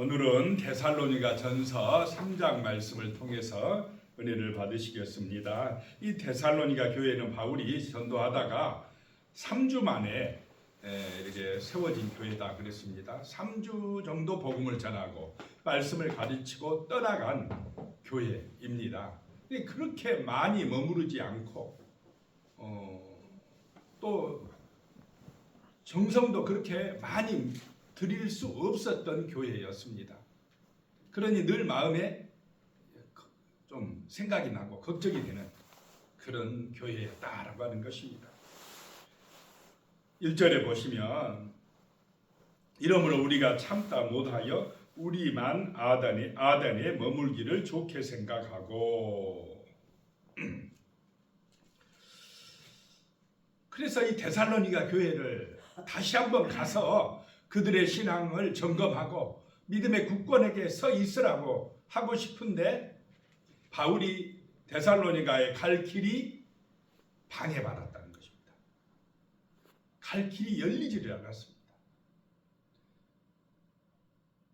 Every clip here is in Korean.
오늘은 데살로니가 전서 3장 말씀을 통해서 은혜를 받으시겠습니다. 이 데살로니가 교회는 바울이 전도하다가 3주 만에 이렇게 세워진 교회다 그랬습니다. 3주 정도 복음을 전하고 말씀을 가르치고 떠나간 교회입니다. 그렇게 많이 머무르지 않고 또 정성도 그렇게 많이 드릴 수 없었던 교회였습니다. 그러니 늘 마음에 좀 생각이 나고 걱정이 되는 그런 교회였다라고 하는 것입니다. 1절에 보시면 이러므로 우리가 참다 못하여 우리만 아단에 머물기를 좋게 생각하고 그래서 이 데살로니가 교회를 다시 한번 가서 그들의 신앙을 점검하고 믿음의 굳건하게 서 있으라고 하고 싶은데 바울이 데살로니가에 갈 길이 방해받았다는 것입니다. 갈 길이 열리지를 않았습니다.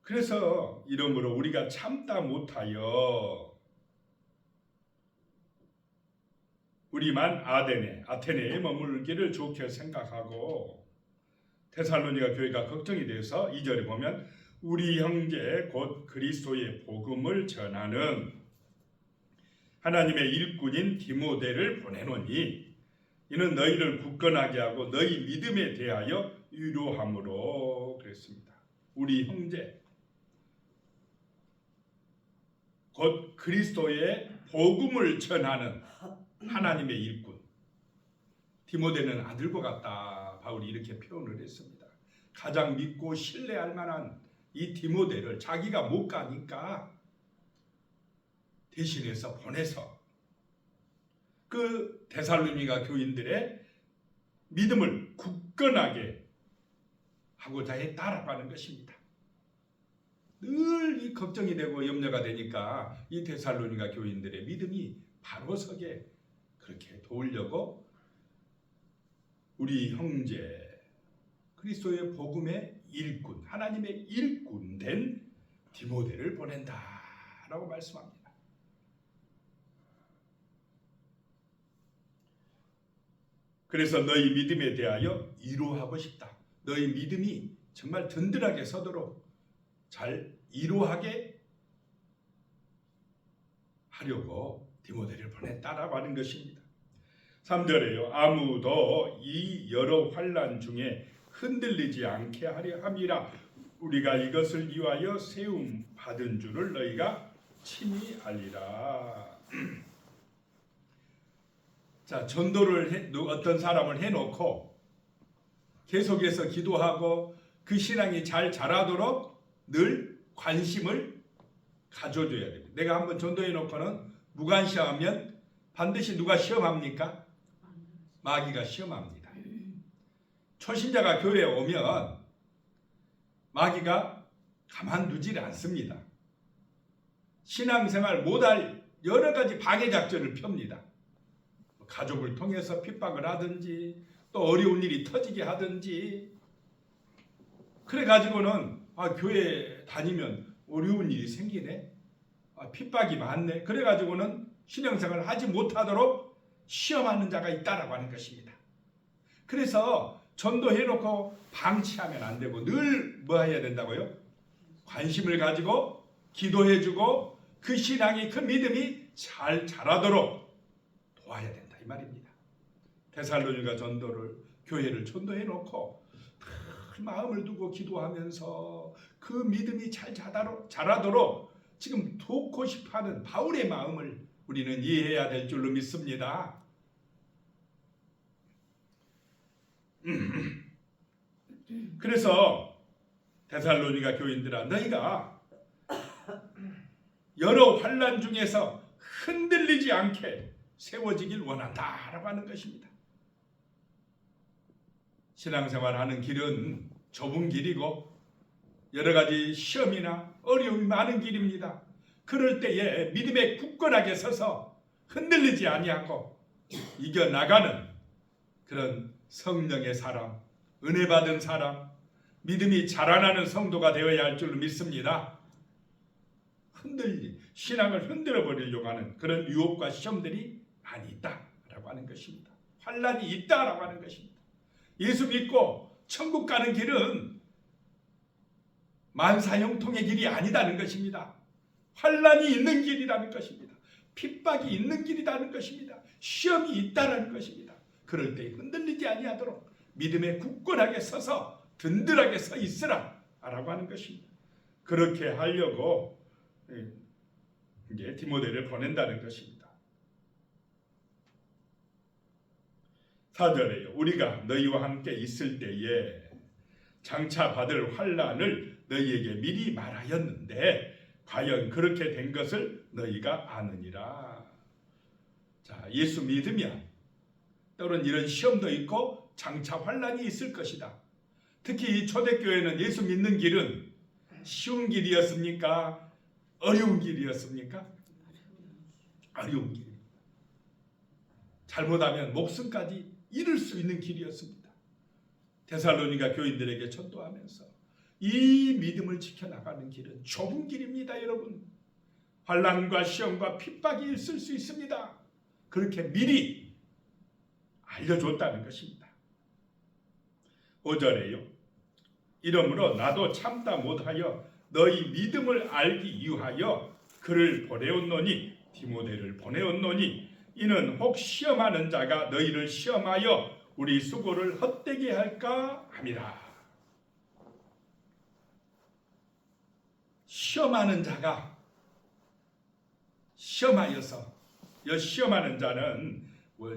그래서 이러므로 우리가 참다 못하여 우리만 아테네에 머물기를 좋게 생각하고 데살로니가 교회가 걱정이 돼서 2절에 보면 우리 형제 곧 그리스도의 복음을 전하는 하나님의 일꾼인 디모데를 보내노니 이는 너희를 굳건하게 하고 너희 믿음에 대하여 위로함으로 그랬습니다. 우리 형제 곧 그리스도의 복음을 전하는 하나님의 일꾼. 디모데는 아들과 같다. 바울이 이렇게 표현을 했습니다. 가장 믿고 신뢰할 만한 이 디모데를 자기가 못 가니까 대신해서 보내서 그 데살로니가 교인들의 믿음을 굳건하게 하고자 했다라고 하는 것입니다. 늘 이 걱정이 되고 염려가 되니까 이 데살로니가 교인들의 믿음이 바로 서게 그렇게 도우려고 우리 형제 그리스도의 복음의 일꾼 하나님의 일꾼 된 디모데를 보낸다라고 말씀합니다. 그래서 너희 믿음에 대하여 위로하고 싶다. 너희 믿음이 정말 든든하게 서도록 잘 위로하게 하려고 디모데를 보냈다라고 하는 것입니다. 3절에요. 아무도 이 여러 환난 중에 흔들리지 않게 하려 함이라. 우리가 이것을 위하여 세움 받은 줄을 너희가 친히 알리라. 자, 전도를 어떤 사람을 해놓고 계속해서 기도하고 그 신앙이 잘 자라도록 늘 관심을 가져줘야 됩니다. 내가 한번 전도해놓고는 무관심하면 반드시 누가 시험합니까? 마귀가 시험합니다. 초신자가 교회에 오면 마귀가 가만두질 않습니다. 신앙생활 못할 여러 가지 방해 작전을 펴니다. 가족을 통해서 핍박을 하든지 또 어려운 일이 터지게 하든지 그래가지고는 교회 다니면 어려운 일이 생기네. 핍박이 많네. 그래가지고는 신앙생활을 하지 못하도록 시험하는 자가 있다라고 하는 것입니다. 그래서 전도해놓고 방치하면 안 되고 늘 뭐 해야 된다고요? 관심을 가지고 기도해주고 그 신앙이 그 믿음이 잘 자라도록 도와야 된다 이 말입니다. 데살로니가 교회를 전도해놓고 늘 마음을 두고 기도하면서 그 믿음이 잘 자라도록 지금 돕고 싶어하는 바울의 마음을 우리는 이해해야 될 줄로 믿습니다. 그래서 데살로니가 교인들아 너희가 여러 환난 중에서 흔들리지 않게 세워지길 원한다라고 하는 것입니다. 신앙생활하는 길은 좁은 길이고 여러 가지 시험이나 어려움이 많은 길입니다. 그럴 때에 믿음에 굳건하게 서서 흔들리지 아니하고 이겨나가는 그런 성령의 사람, 은혜 받은 사람, 믿음이 자라나는 성도가 되어야 할 줄로 믿습니다. 신앙을 흔들어 버리려고 하는 그런 유혹과 시험들이 많이 있다라고 하는 것입니다. 환난이 있다라고 하는 것입니다. 예수 믿고 천국 가는 길은 만사형통의 길이 아니다는 것입니다. 환난이 있는 길이라는 것입니다. 핍박이 있는 길이라는 것입니다. 시험이 있다는 것입니다. 그럴 때 흔들리지 아니하도록 믿음에 굳건하게 서서 든든하게 서 있으라 라고 하는 것입니다. 그렇게 하려고 이제 디모데를 보낸다는 것입니다. 4절에요. 우리가 너희와 함께 있을 때에 장차 받을 환난을 너희에게 미리 말하였는데 과연 그렇게 된 것을 너희가 아느니라. 자, 예수 믿으면 때로는 이런 시험도 있고 장차 환난이 있을 것이다. 특히 이 초대교회는 예수 믿는 길은 쉬운 길이었습니까? 어려운 길이었습니까? 어려운 길. 잘못하면 목숨까지 잃을 수 있는 길이었습니다. 데살로니가 교인들에게 전도하면서 이 믿음을 지켜나가는 길은 좁은 길입니다, 여러분. 환난과 시험과 핍박이 있을 수 있습니다. 그렇게 미리 알려줬다는 것입니다. 5절에요. 이러므로 나도 참다 못하여 너희 믿음을 알기 위하여 그를 보내었노니 디모데를 보내었노니 이는 혹 시험하는 자가 너희를 시험하여 우리 수고를 헛되게 할까 함이라. 시험하는 자가 시험하여서 시험하는 자는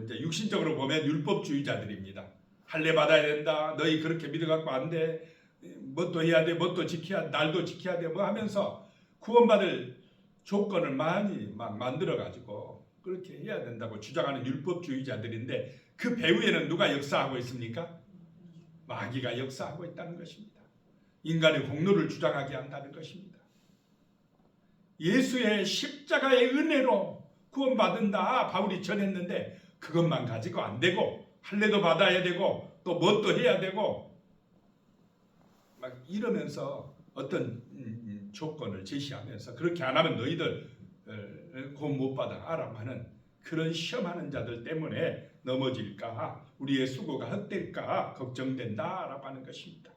이제 육신적으로 보면 율법주의자들입니다. 할례 받아야 된다. 너희 그렇게 믿어갖고 안 돼. 뭣도 해야 돼. 뭣도 지켜야 날도 지켜야 돼. 뭐 하면서 구원받을 조건을 많이 막 만들어가지고 그렇게 해야 된다고 주장하는 율법주의자들인데 그 배후에는 누가 역사하고 있습니까? 마귀가 역사하고 있다는 것입니다. 인간의 공로를 주장하게 한다는 것입니다. 예수의 십자가의 은혜로 구원받은다 바울이 전했는데 그것만 가지고 안 되고 할례도 받아야 되고 또 뭣도 해야 되고 막 이러면서 어떤 조건을 제시하면서 그렇게 안 하면 너희들 구원 못 받아 라고 하는 그런 시험하는 자들 때문에 넘어질까 우리의 수고가 헛될까 걱정된다 라고 하는 것입니다.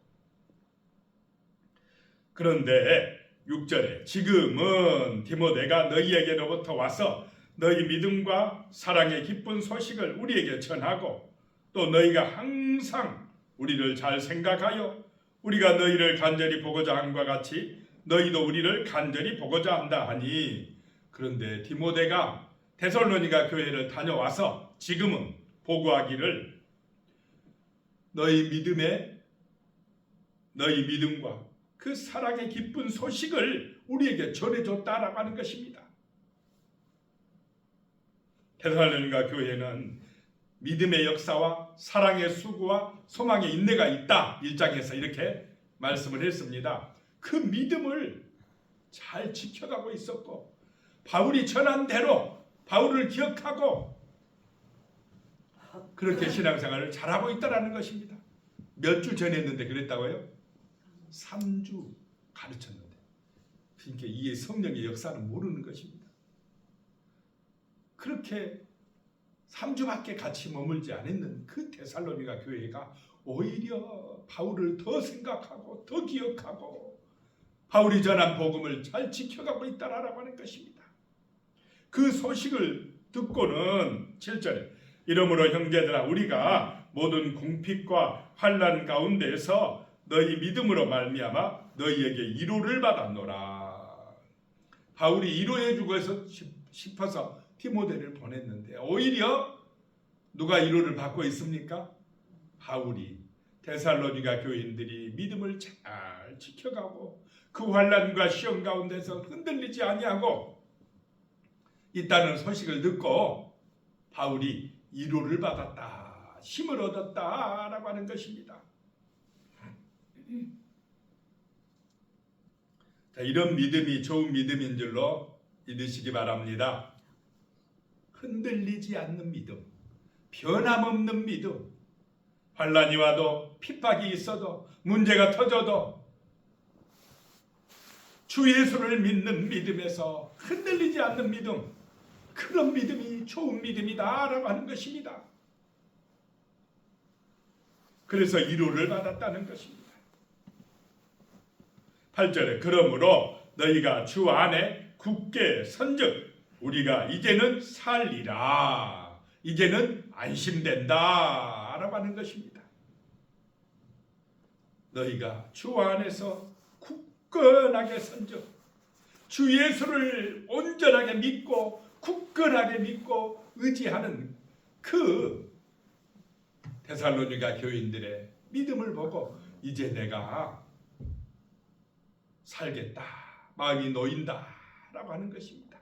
그런데 6절에 지금은 디모데가 너희에게로부터 와서 너희 믿음과 사랑의 기쁜 소식을 우리에게 전하고 또 너희가 항상 우리를 잘 생각하여 우리가 너희를 간절히 보고자 함과 같이 너희도 우리를 간절히 보고자 한다 하니 그런데 디모데가 데살로니가 교회를 다녀와서 지금은 보고하기를 너희 믿음과 그 사랑의 기쁜 소식을 우리에게 전해줬다라고 하는 것입니다. 데살로니가 교회는 믿음의 역사와 사랑의 수고와 소망의 인내가 있다. 1장에서 이렇게 말씀을 했습니다. 그 믿음을 잘 지켜가고 있었고 바울이 전한 대로 바울을 기억하고 그렇게 신앙생활을 잘하고 있다는 것입니다. 몇 주 전했는데 그랬다고요? 3주 가르쳤는데 그러니까 이 성령의 역사는 모르는 것입니다. 그렇게 3주밖에 같이 머물지 않았는 그 데살로니가 교회가 오히려 바울을 더 생각하고 더 기억하고 바울이 전한 복음을 잘 지켜가고 있다라고 하는 것입니다. 그 소식을 듣고는 7절에 이러므로 형제들아 우리가 모든 궁핍과 환난 가운데에서 너희 믿음으로 말미암아 너희에게 위로를 받았노라. 바울이 위로해 주고 싶어서 디모데를 보냈는데 오히려 누가 위로를 받고 있습니까? 바울이 데살로니가 교인들이 믿음을 잘 지켜가고 그 환난과 시험 가운데서 흔들리지 아니하고 있다는 소식을 듣고 바울이 위로를 받았다, 힘을 얻었다라고 하는 것입니다. 자, 이런 믿음이 좋은 믿음인 줄로 믿으시기 바랍니다. 흔들리지 않는 믿음, 변함없는 믿음, 환난이 와도 핍박이 있어도 문제가 터져도 주 예수를 믿는 믿음에서 흔들리지 않는 믿음, 그런 믿음이 좋은 믿음이다라고 하는 것입니다. 그래서 위로를 받았다는 것입니다. 8절에 그러므로 너희가 주 안에 굳게 선즉 우리가 이제는 살리라, 이제는 안심된다 라고 하는 것입니다. 너희가 주 안에서 굳건하게 선즉, 주 예수를 온전하게 믿고 굳건하게 믿고 의지하는 그 데살로니가 교인들의 믿음을 보고 이제 내가 살겠다, 마음이 놓인다 라고 하는 것입니다.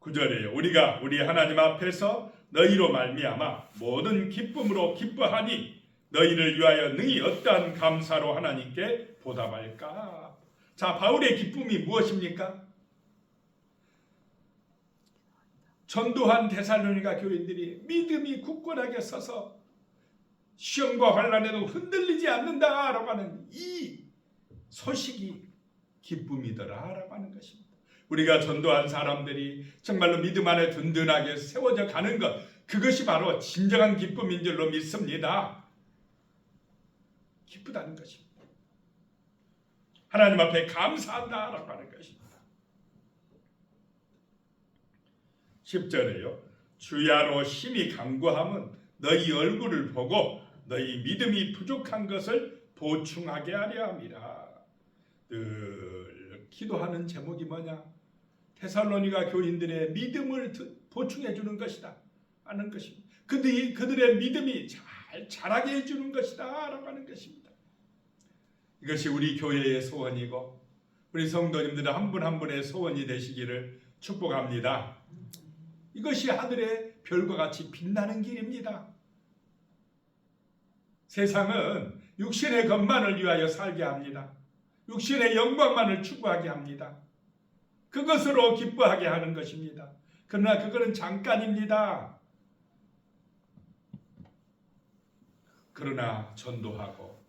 9절에 우리가 우리 하나님 앞에서 너희로 말미암아 모든 기쁨으로 기뻐하니 너희를 위하여 능히 어떠한 감사로 하나님께 보답할까. 자, 바울의 기쁨이 무엇입니까? 전도한 데살로니가 교인들이 믿음이 굳건하게 서서 시험과 환난에도 흔들리지 않는다라고 하는 이 소식이 기쁨이더라라고 하는 것입니다. 우리가 전도한 사람들이 정말로 믿음 안에 든든하게 세워져 가는 것, 그것이 바로 진정한 기쁨인 줄로 믿습니다. 기쁘다는 것입니다. 하나님 앞에 감사한다라고 하는 것입니다. 10절에요. 주야로 심히 간구함은 너희 얼굴을 보고 너희 믿음이 부족한 것을 보충하게 하려 함이라. 늘 기도하는 제목이 뭐냐? 데살로니가 교인들의 믿음을 보충해 주는 것이다 하는 것입니다. 그들의 믿음이 잘 자라게 해주는 것이다 라고 하는 것입니다. 이것이 우리 교회의 소원이고 우리 성도님들 한 분 한 분의 소원이 되시기를 축복합니다. 이것이 하늘의 별과 같이 빛나는 길입니다. 세상은 육신의 것만을 위하여 살게 합니다. 육신의 영광만을 추구하게 합니다. 그것으로 기뻐하게 하는 것입니다. 그러나 그거는 잠깐입니다. 그러나 전도하고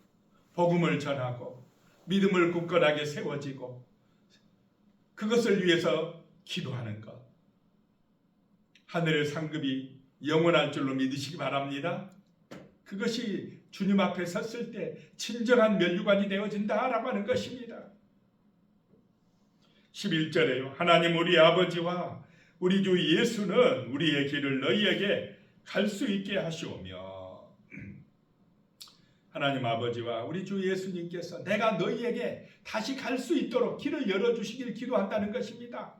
복음을 전하고 믿음을 굳건하게 세워지고 그것을 위해서 기도하는 것, 하늘의 상급이 영원할 줄로 믿으시기 바랍니다. 그것이 주님 앞에 섰을 때 진정한 면류관이 되어진다라고 하는 것입니다. 11절에요. 하나님 우리 아버지와 우리 주 예수는 우리의 길을 너희에게 갈 수 있게 하시오며, 하나님 아버지와 우리 주 예수님께서 내가 너희에게 다시 갈 수 있도록 길을 열어주시길 기도한다는 것입니다.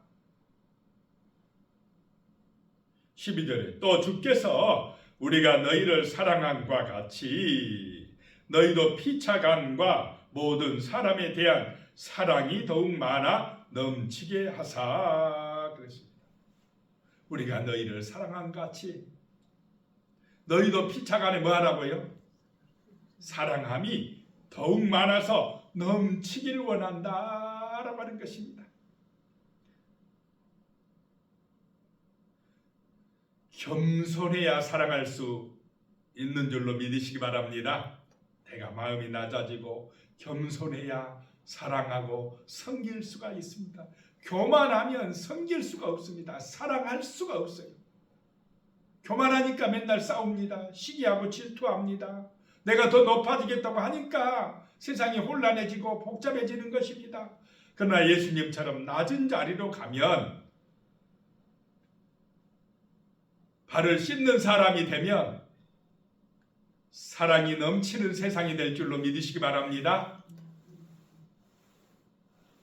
12절에 또 주께서 우리가 너희를 사랑함과 같이 너희도 피차간과 모든 사람에 대한 사랑이 더욱 많아 넘치게 하사 그랬습니다. 우리가 너희를 사랑함과 같이 너희도 피차간에 뭐 하라고요? 사랑함이 더욱 많아서 넘치기를 원한다라고 하는 것입니다. 겸손해야 사랑할 수 있는 줄로 믿으시기 바랍니다. 내가 마음이 낮아지고 겸손해야 사랑하고 섬길 수가 있습니다. 교만하면 섬길 수가 없습니다. 사랑할 수가 없어요. 교만하니까 맨날 싸웁니다. 시기하고 질투합니다. 내가 더 높아지겠다고 하니까 세상이 혼란해지고 복잡해지는 것입니다. 그러나 예수님처럼 낮은 자리로 가면, 발을 씻는 사람이 되면 사랑이 넘치는 세상이 될 줄로 믿으시기 바랍니다.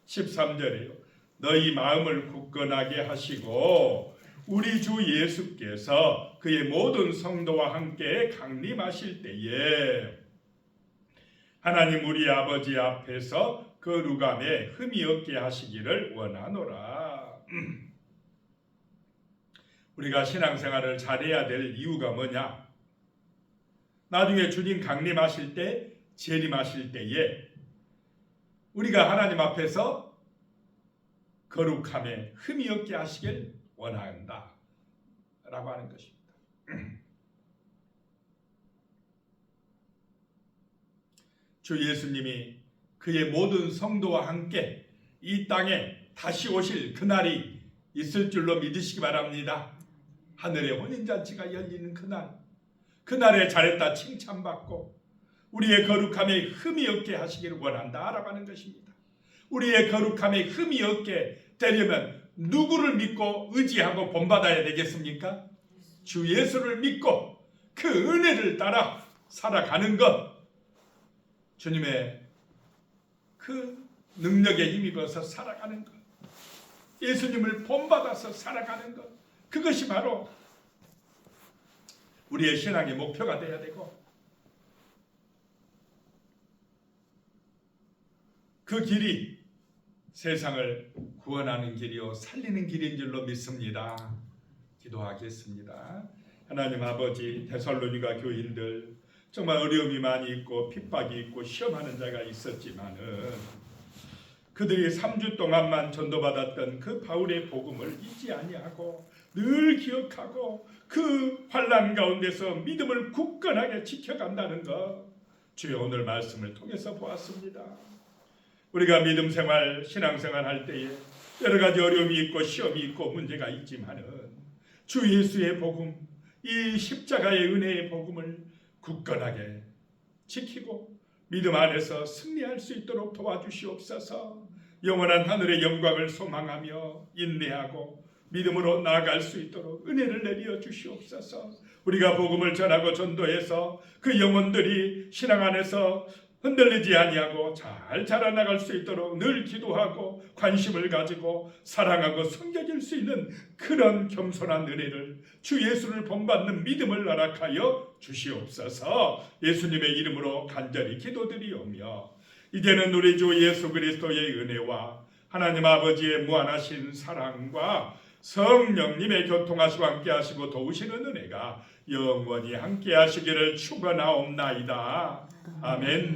13절에요. 너희 마음을 굳건하게 하시고 우리 주 예수께서 그의 모든 성도와 함께 강림하실 때에 하나님 우리 아버지 앞에서 거룩함에 흠이 없게 하시기를 원하노라. 우리가 신앙생활을 잘해야 될 이유가 뭐냐? 나중에 주님 강림하실 때, 재림하실 때에 우리가 하나님 앞에서 거룩함에 흠이 없게 하시길 원한다 라고 하는 것입니다. 주 예수님이 그의 모든 성도와 함께 이 땅에 다시 오실 그날이 있을 줄로 믿으시기 바랍니다. 하늘의 혼인잔치가 열리는 그날에 잘했다 칭찬받고 우리의 거룩함에 흠이 없게 하시기를 원한다라고 하는 것입니다. 우리의 거룩함에 흠이 없게 되려면 누구를 믿고 의지하고 본받아야 되겠습니까? 주 예수를 믿고 그 은혜를 따라 살아가는 것, 주님의 그 능력에 힘입어서 살아가는 것, 예수님을 본받아서 살아가는 것, 그것이 바로 우리의 신앙의 목표가 되어야 되고 그 길이 세상을 구원하는 길이요 살리는 길인 줄로 믿습니다. 기도하겠습니다. 하나님 아버지, 데살로니가 교인들 정말 어려움이 많이 있고 핍박이 있고 시험하는 자가 있었지만은 그들이 3주 동안만 전도받았던 그 바울의 복음을 잊지 아니하고 늘 기억하고 그 환난 가운데서 믿음을 굳건하게 지켜간다는 것, 주여 오늘 말씀을 통해서 보았습니다. 우리가 믿음 생활, 신앙 생활 할 때에 여러 가지 어려움이 있고 시험이 있고 문제가 있지만은 주 예수의 복음, 이 십자가의 은혜의 복음을 굳건하게 지키고 믿음 안에서 승리할 수 있도록 도와주시옵소서. 영원한 하늘의 영광을 소망하며 인내하고 믿음으로 나아갈 수 있도록 은혜를 내려 주시옵소서. 우리가 복음을 전하고 전도해서 그 영혼들이 신앙 안에서 흔들리지 아니하고 잘 자라나갈 수 있도록 늘 기도하고 관심을 가지고 사랑하고 섬겨질 수 있는 그런 겸손한 은혜를, 주 예수를 본받는 믿음을 허락하여 주시옵소서. 예수님의 이름으로 간절히 기도드리오며 이제는 우리 주 예수 그리스도의 은혜와 하나님 아버지의 무한하신 사랑과 성령님의 교통하시고 함께하시고 도우시는 은혜가 영원히 함께하시기를 축원하옵나이다. 아멘.